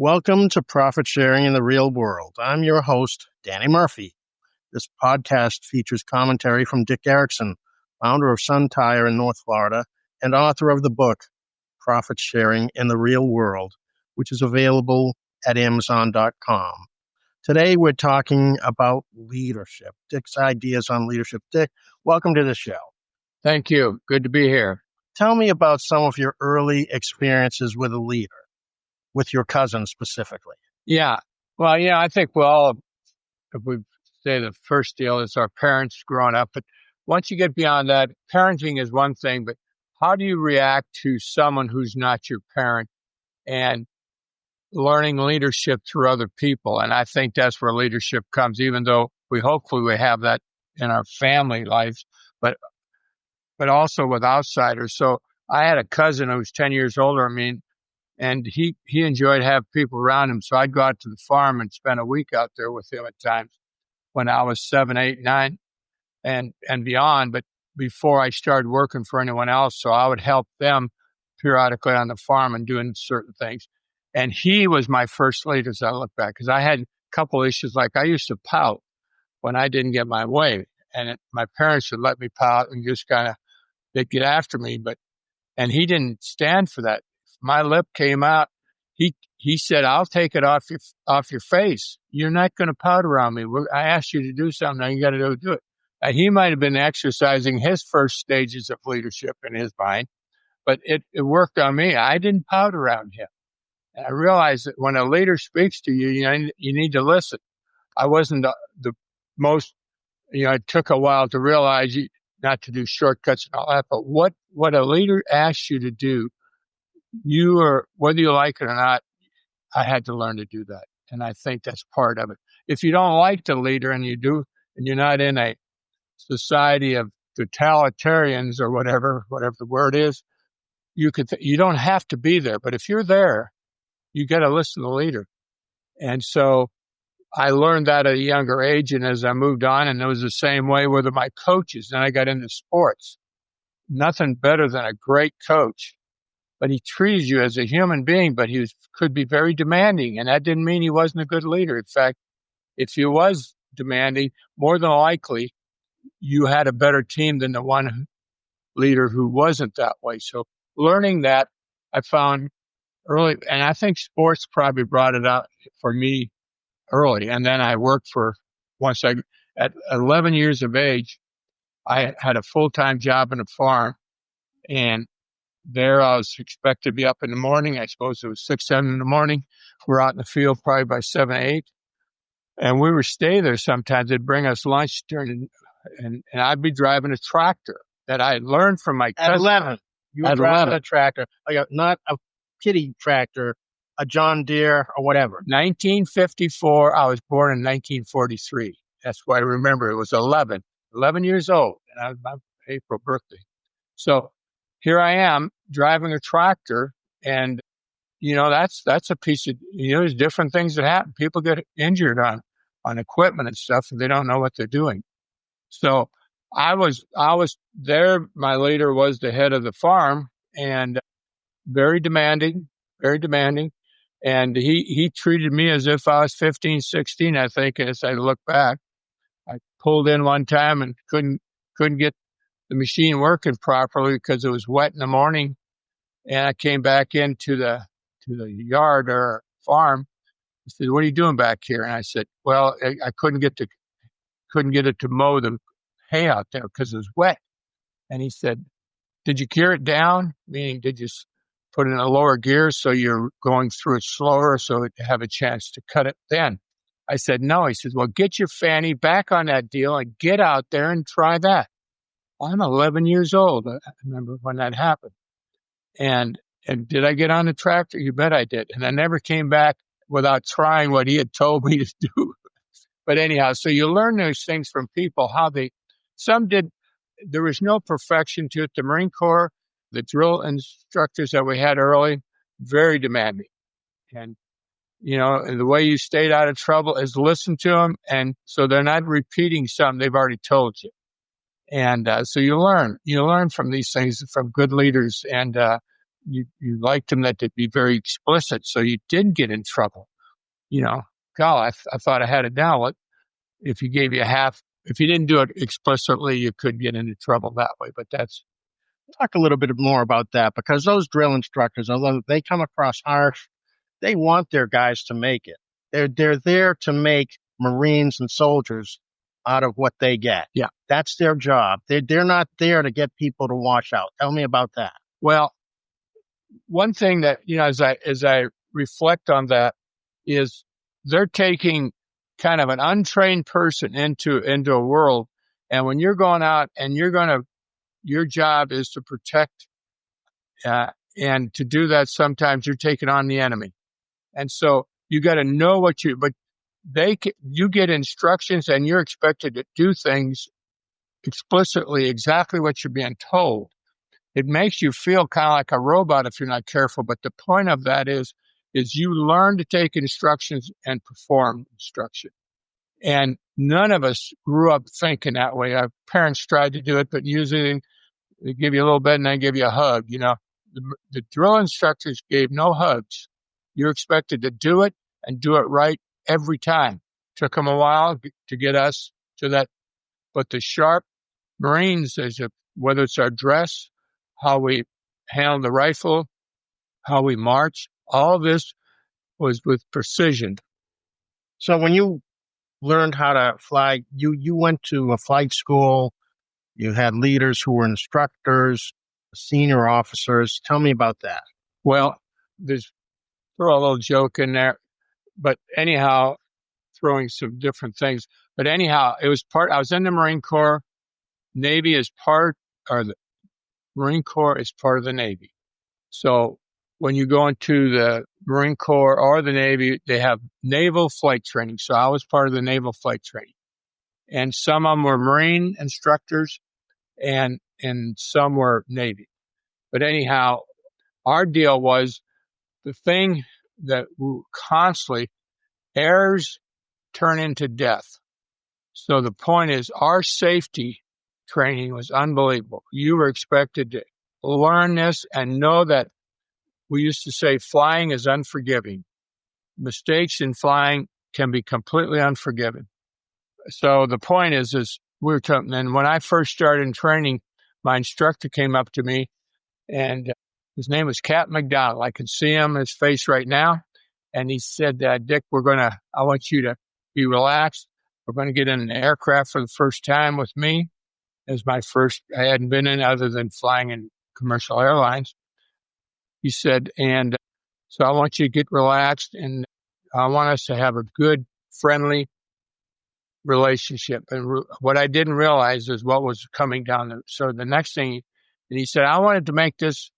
Welcome to Profit Sharing in the Real World. I'm your host, Danny Murphy. This podcast features commentary from Dick Erickson, founder of Sun Tire in North Florida and author of the book, Profit Sharing in the Real World, which is available at Amazon.com. Today, we're talking about leadership, Dick's ideas on leadership. Dick, welcome to the show. Thank you. Good to be here. Tell me about some of your early experiences with a leader, with your cousin specifically. Yeah. Well, I think we all, if we say the first deal is our parents growing up, but once you get beyond that, parenting is one thing, but how do you react to someone who's not your parent and learning leadership through other people? And I think that's where leadership comes, even though hopefully we have that in our family lives, but also with outsiders. So I had a cousin who was 10 years older than me, and he enjoyed having people around him. So I'd go out to the farm and spend a week out there with him at times when I was 7, 8, 9 and beyond. But before I started working for anyone else, so I would help them periodically on the farm and doing certain things. And he was my first leader as I look back, because I had a couple issues. Like I used to pout when I didn't get my way. And my parents would let me pout and just they'd get after me. And he didn't stand for that. If my lip came out, he said, "I'll take it off your face. You're not going to pout around me. I asked you to do something. Now you got to do it." And he might have been exercising his first stages of leadership in his mind, but it worked on me. I didn't pout around him. And I realized that when a leader speaks to you, you need to listen. I wasn't the most, it took a while to realize not to do shortcuts and all that, but what a leader asks you to do, whether you like it or not, I had to learn to do that. And I think that's part of it. If you don't like the leader and you're not in a society of totalitarians or whatever the word is, you don't have to be there. But if you're there, you got to listen to the leader. And so I learned that at a younger age, and as I moved on, and it was the same way with my coaches. Then I got into sports. Nothing better than a great coach, but he treated you as a human being, but could be very demanding, and that didn't mean he wasn't a good leader. In fact, if he was demanding, more than likely, you had a better team than the one leader who wasn't that way. So learning that, I found early, and I think sports probably brought it out for me early. And then I worked at 11 years of age, I had a full-time job in a farm, and there I was expected to be up in the morning. I suppose it was 6, 7 in the morning. We're out in the field probably by 7, 8. And we would stay there sometimes. They'd bring us lunch and I'd be driving a tractor that I had learned from my cousin. At 11, you were driving a tractor, not a kiddie tractor, a John Deere or whatever. 1954. I was born in 1943. That's why I remember. It was 11 years old, and I was my April birthday. So here I am driving a tractor, and that's a piece of there's different things that happen. People get injured on equipment and stuff, and they don't know what they're doing. So I was there. My leader was the head of the farm, and very demanding. And he treated me as if I was 15, 16, I think, as I look back. I pulled in one time and couldn't get the machine working properly because it was wet in the morning. And I came back into the yard or farm. He said, "What are you doing back here?" And I said, "Well, I couldn't get it to mow the hay out there because it was wet." And he said, "Did you gear it down?" Meaning, did you put it in a lower gear so you're going through it slower so you have a chance to cut it then? I said, "No." He says, "Well, get your fanny back on that deal and get out there and try that." I'm 11 years old. I remember when that happened. And did I get on the tractor? You bet I did. And I never came back without trying what he had told me to do. But anyhow, so you learn those things from people, some did. There was no perfection to it. The Marine Corps, the drill instructors that we had early, very demanding. And, and the way you stayed out of trouble is listen to them. And so they're not repeating something they've already told you. And so you learn from these things from good leaders. And you liked them that they'd be very explicit, so you didn't get in trouble. God, I thought I had it down. What if you gave you if you didn't do it explicitly, you could get into trouble that way. But that's Talk a little bit more about that, because those drill instructors, although they come across harsh, they want their guys to make it. They're there to make Marines and soldiers out of what they get. Yeah. That's their job. They're not there to get people to wash out. Tell me about that. well, one thing that as I reflect on that is they're taking kind of an untrained person into a world, and when you're going out and your job is to protect, and to do that, sometimes you're taking on the enemy, and so you got to know but you get instructions and you're expected to do things explicitly exactly what you're being told. It makes you feel kind of like a robot if you're not careful. But the point of that is you learn to take instructions and perform instruction. And none of us grew up thinking that way. Our parents tried to do it, but usually they give you a little bit and then give you a hug. The drill instructors gave no hugs. You're expected to do it and do it right every time. Took them a while to get us to that. But the sharp Marines, whether it's our dress, how we handle the rifle, how we march, all this was with precision. So when you learned how to fly, you went to a flight school. You had leaders who were instructors, senior officers. Tell me about that. Well, throw a little joke in there, but anyhow, throwing some different things. But anyhow, I was in the Marine Corps. Navy is the Marine Corps is part of the Navy. So when you go into the Marine Corps or the Navy, they have naval flight training. So I was part of the naval flight training. And some of them were Marine instructors and some were Navy. But anyhow, our deal was the thing that constantly errors turn into death. So the point is our safety training was unbelievable. You were expected to learn this and know that we used to say flying is unforgiving. Mistakes in flying can be completely unforgiven. So the point is we were talking, and when I first started in training, my instructor came up to me, and his name was Captain McDonald. I could see his face right now. And he said, Dick, I want you to be relaxed. We're going to get in an aircraft for the first time with me. It was my first, I hadn't been in other than flying in commercial airlines. He said, and so I want you to get relaxed, and I want us to have a good, friendly relationship. And what I didn't realize is what was coming down there. So the next thing, and he said, I wanted to make this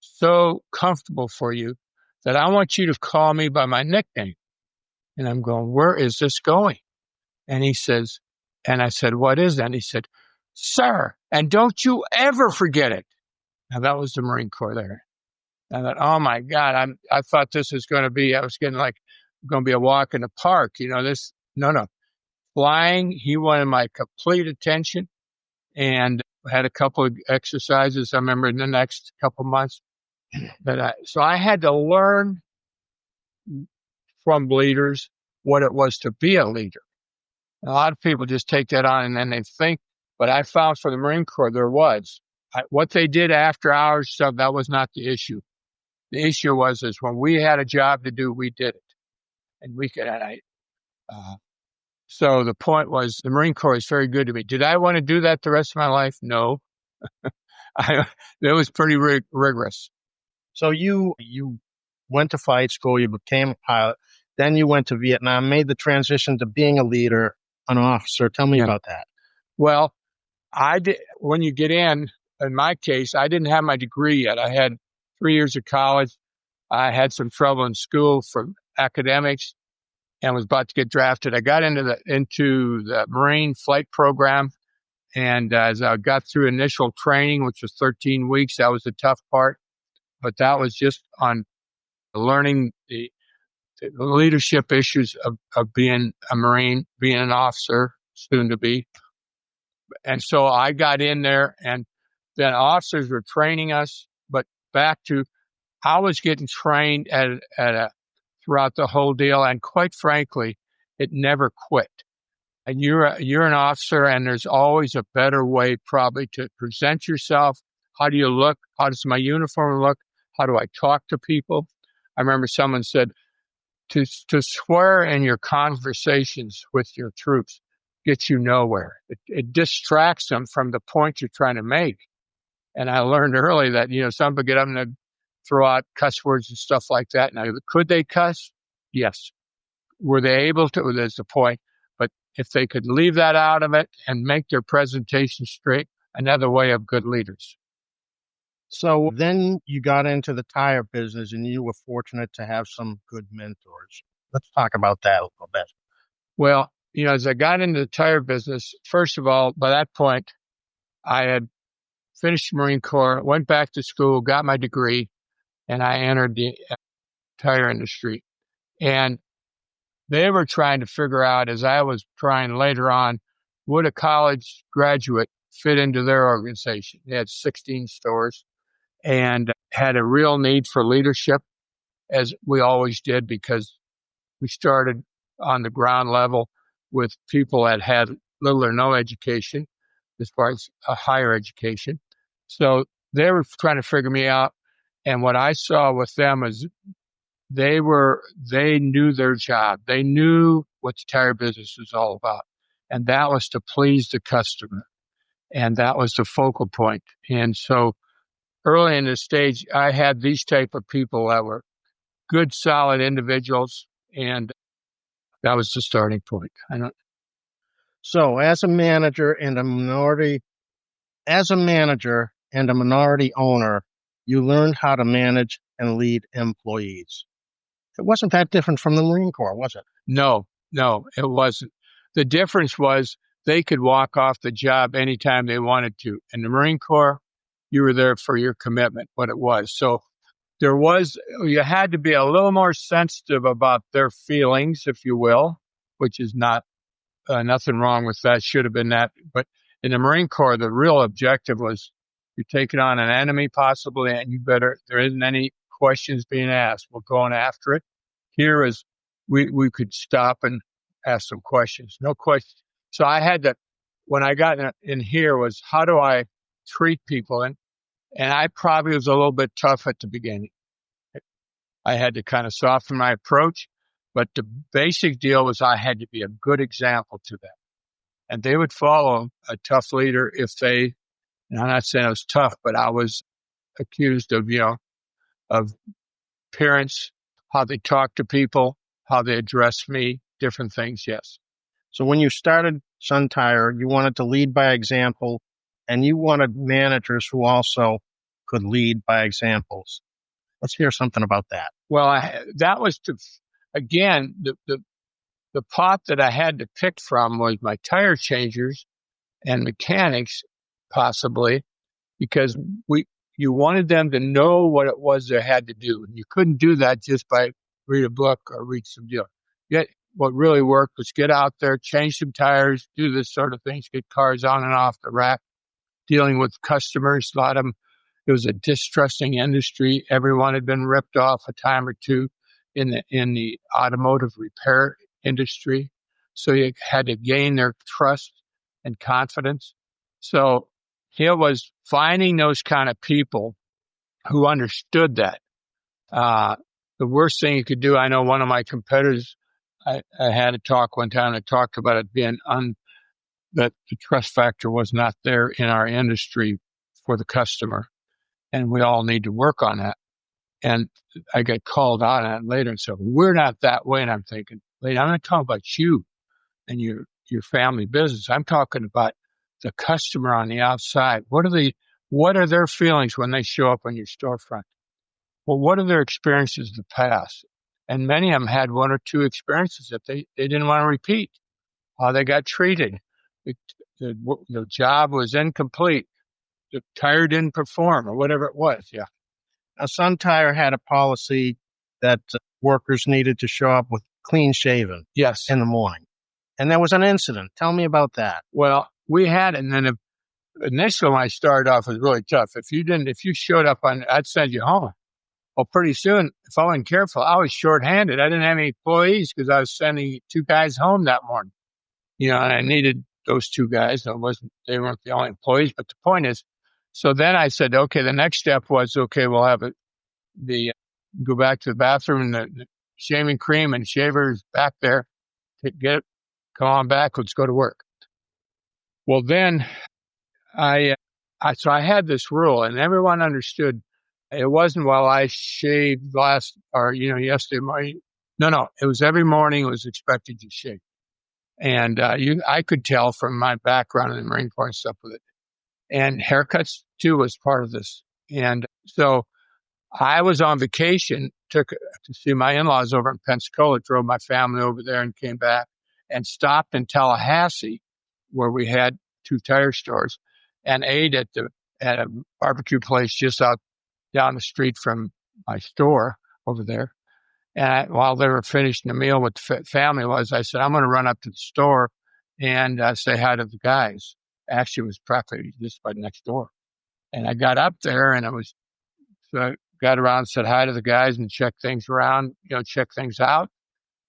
so comfortable for you that I want you to call me by my nickname. And I'm going, where is this going? And he says, and I said, what is that? And he said, sir, and don't you ever forget it. Now that was the Marine Corps there. I thought, oh my God, I thought this was going to be, I was getting like, going to be a walk in the park. No. Flying, he wanted my complete attention, and had a couple of exercises, I remember, in the next couple of months. So I had to learn from leaders what it was to be a leader. A lot of people just take that on and then they think, but I found for the Marine Corps, there was. What they did after hours stuff, that was not the issue. The issue was when we had a job to do, we did it. And we could, so the point was the Marine Corps is very good to me. Did I want to do that the rest of my life? No. It was pretty rigorous. So you went to flight school, you became a pilot, then you went to Vietnam, made the transition to being a leader, an officer. Tell me about that. Well, I did. When you get in my case, I didn't have my degree yet. I had 3 years of college. I had some trouble in school for academics and was about to get drafted. I got into the Marine flight program. And as I got through initial training, which was 13 weeks, that was the tough part. But that was just on learning the leadership issues of being a Marine, being an officer, soon to be. And so I got in there, and then officers were training us. But back to I was getting trained throughout the whole deal, and quite frankly, it never quit. And you're an officer, and there's always a better way probably to present yourself. How do you look? How does my uniform look? How do I talk to people? I remember someone said to swear in your conversations with your troops gets you nowhere. It distracts them from the point you're trying to make. And I learned early that, some people get up and they throw out cuss words and stuff like that. Now, could they cuss? Yes. Were they able to? That's the point. But if they could leave that out of it and make their presentation straight, another way of good leaders. So then you got into the tire business, and you were fortunate to have some good mentors. Let's talk about that a little bit. Well, as I got into the tire business, first of all, by that point, I had finished the Marine Corps, went back to school, got my degree, and I entered the tire industry. And they were trying to figure out, as I was trying later on, would a college graduate fit into their organization? They had 16 stores and had a real need for leadership, as we always did, because we started on the ground level with people that had little or no education as far as a higher education. So they were trying to figure me out. And what I saw with them is they knew their job. They knew what the tire business was all about. And that was to please the customer. And that was the focal point. And so early in the stage, I had these type of people that were good, solid individuals. And that was the starting point. So as a manager and a minority owner, you learned how to manage and lead employees. It wasn't that different from the Marine Corps, was it? No, it wasn't. The difference was they could walk off the job anytime they wanted to. In the Marine Corps, you were there for your commitment, what it was. So you had to be a little more sensitive about their feelings, if you will, which is not nothing wrong with that. Should have been that. But in the Marine Corps, the real objective was you're taking on an enemy possibly, and there isn't any questions being asked. We're going after it. Here is, we could stop and ask some questions. No questions. So I had to, when I got in here, was how do I treat people? And I probably was a little bit tough at the beginning. I had to kind of soften my approach, but the basic deal was I had to be a good example to them. And they would follow a tough leader and I'm not saying I was tough, but I was accused of appearance, how they talk to people, how they address me, different things, yes. So when you started Sun Tire, you wanted to lead by example, and you wanted managers who also could lead by examples. Let's hear something about that. Well, that was again, the pot that I had to pick from was my tire changers and mechanics, possibly, because you wanted them to know what it was they had to do. And you couldn't do that just by read a book or read some deal. Yet what really worked was get out there, change some tires, do this sort of things, get cars on and off the rack, dealing with customers. A lot of them, it was a distrusting industry. Everyone had been ripped off a time or two in the automotive repair industry. So you had to gain their trust and confidence. So it was finding those kind of people who understood that. The worst thing you could do, I know one of my competitors, I had a talk one time that talked about it being that the trust factor was not there in our industry for the customer. And we all need to work on that. And I got called out on it later and said, we're not that way. And I'm thinking, lady, I'm not talking about you and your family business. I'm talking about the customer on the outside. What are their feelings when they show up on your storefront? Well, what are their experiences in the past? And many of them had one or two experiences that they didn't want to repeat. How they got treated. The job was incomplete. The tire didn't perform or whatever it was. Yeah. Now, Sun Tire had a policy that workers needed to show up with clean shaven. Yes. In the morning. And there was an incident. Tell me about that. Well, we had, and then initially when I started off, it was really tough. If you showed up I'd send you home. Well, pretty soon, if I wasn't careful, I was shorthanded. I didn't have any employees because I was sending 2 guys home that morning. And I needed those 2 guys. They weren't the only employees, but the point is, so then I said, okay, the next step was, okay, we'll have go back to the bathroom and the shaving cream and shavers back there. Come on back. Let's go to work. Well, then so I had this rule, and everyone understood. It wasn't while I shaved yesterday morning. No, it was every morning. It was expected to shave, and I could tell from my background in the Marine Corps and stuff with it, and haircuts too was part of this. And so I was on vacation, took to see my in-laws over in Pensacola, drove my family over there, and came back, and stopped in Tallahassee, where we had 2 tire stores, and ate at a barbecue place just down the street from my store over there. And while they were finishing the meal with the family, I said, I'm going to run up to the store and say hi to the guys. Actually, it was practically just right next door. And I got up there, and I got around, said hi to the guys, and checked things around, check things out.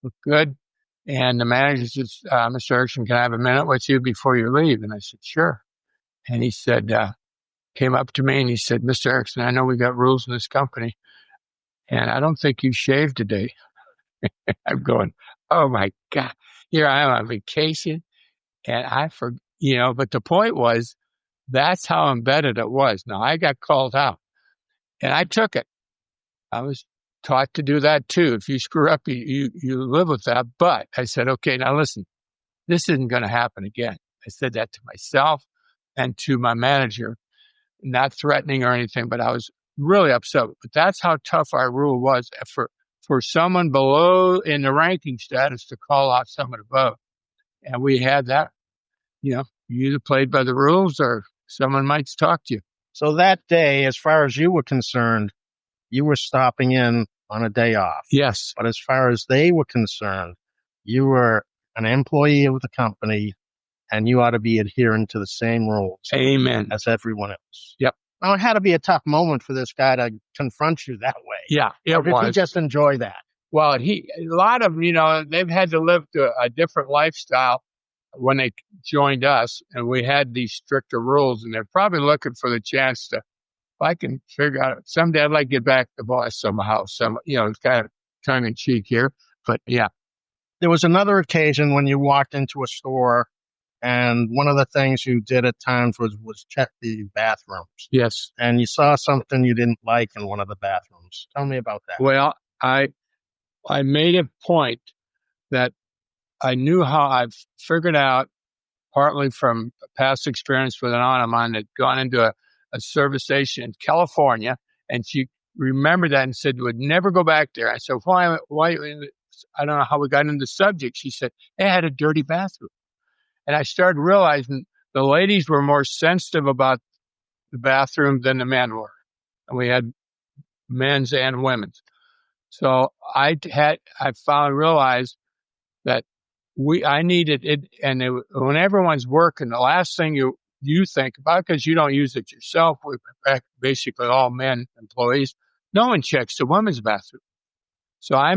Looked good. And the manager says, Mr. Erickson, can I have a minute with you before you leave? And I said, sure. And he said, came up to me and he said, Mr. Erickson, I know we got rules in this company, and I don't think you shaved today. I'm going, oh my God, here I am on vacation. And but the point was, that's how embedded it was. Now I got called out and I took it. I was taught to do that too. If you screw up, you live with that. But I said, okay, now listen, this isn't going to happen again. I said that to myself and to my manager, not threatening or anything, but I was really upset. But that's how tough our rule was for someone below in the ranking status to call out someone above. And we had that, you either played by the rules or someone might talk to you. So that day, as far as you were concerned, you were stopping in on a day off. Yes. But as far as they were concerned, you were an employee of the company and you ought to be adhering to the same rules. Amen. As everyone else. Yep. Now, it had to be a tough moment for this guy to confront you that way. Yeah, it was. Did he just enjoy that? Well, a lot of, they've had to live a different lifestyle when they joined us, and we had these stricter rules, and they're probably looking for the chance to, if I can figure out, someday I'd like to get back to the boss somehow. It's kind of tongue in cheek here, but yeah. There was another occasion when you walked into a store, and one of the things you did at times was check the bathrooms. Yes. And you saw something you didn't like in one of the bathrooms. Tell me about that. Well, I made a point that I knew how I've figured out, partly from past experience with an aunt of mine that gone into a service station in California, and she remembered that and said would never go back there. I said, why? I don't know how we got into the subject. She said, it had a dirty bathroom. And I started realizing the ladies were more sensitive about the bathroom than the men were. And we had men's and women's. So I realized that I needed it. And when everyone's working, the last thing you think about, because you don't use it yourself, we're basically all men employees, no one checks the women's bathroom. So I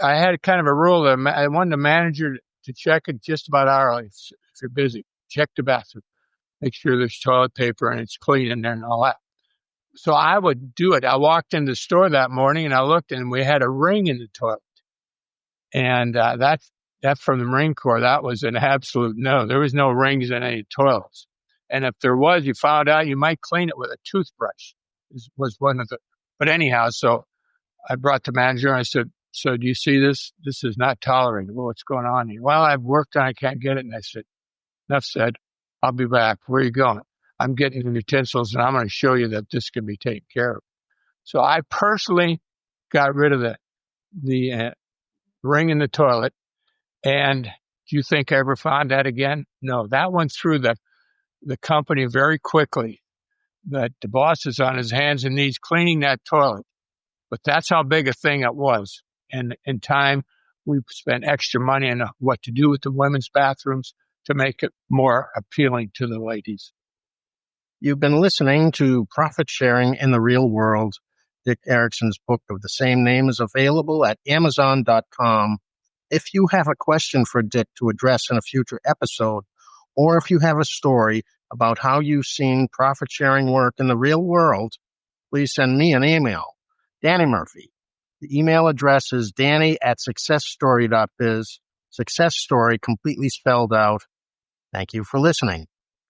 had kind of a rule that I wanted the manager to check it just about hourly. If you're busy, check the bathroom, make sure there's toilet paper and it's clean in there and all that. So I would do it. I walked in the store that morning and I looked, and we had a ring in the toilet. And that from the Marine Corps, that was an absolute no. There was no rings in any toilets. And if there was, you found out, you might clean it with a toothbrush. Was one of the. But anyhow, so I brought the manager and I said, so do you see this? This is not tolerated. Well, what's going on here? Well, I've worked on it, I can't get it. And I said, enough said, I'll be back. Where are you going? I'm getting the utensils and I'm going to show you that this can be taken care of. So I personally got rid of the ring in the toilet. And do you think I ever found that again? No, that went through the company very quickly, that the boss is on his hands and knees cleaning that toilet. But that's how big a thing it was. And in time, we spent extra money on what to do with the women's bathrooms to make it more appealing to the ladies. You've been listening to Profit Sharing in the Real World, Dick Erickson's book of the same name is available at Amazon.com. If you have a question for Dick to address in a future episode, or if you have a story about how you've seen profit sharing work in the real world, please send me an email, Danny Murphy. The email address is danny@successstory.biz, success story completely spelled out. Thank you for listening.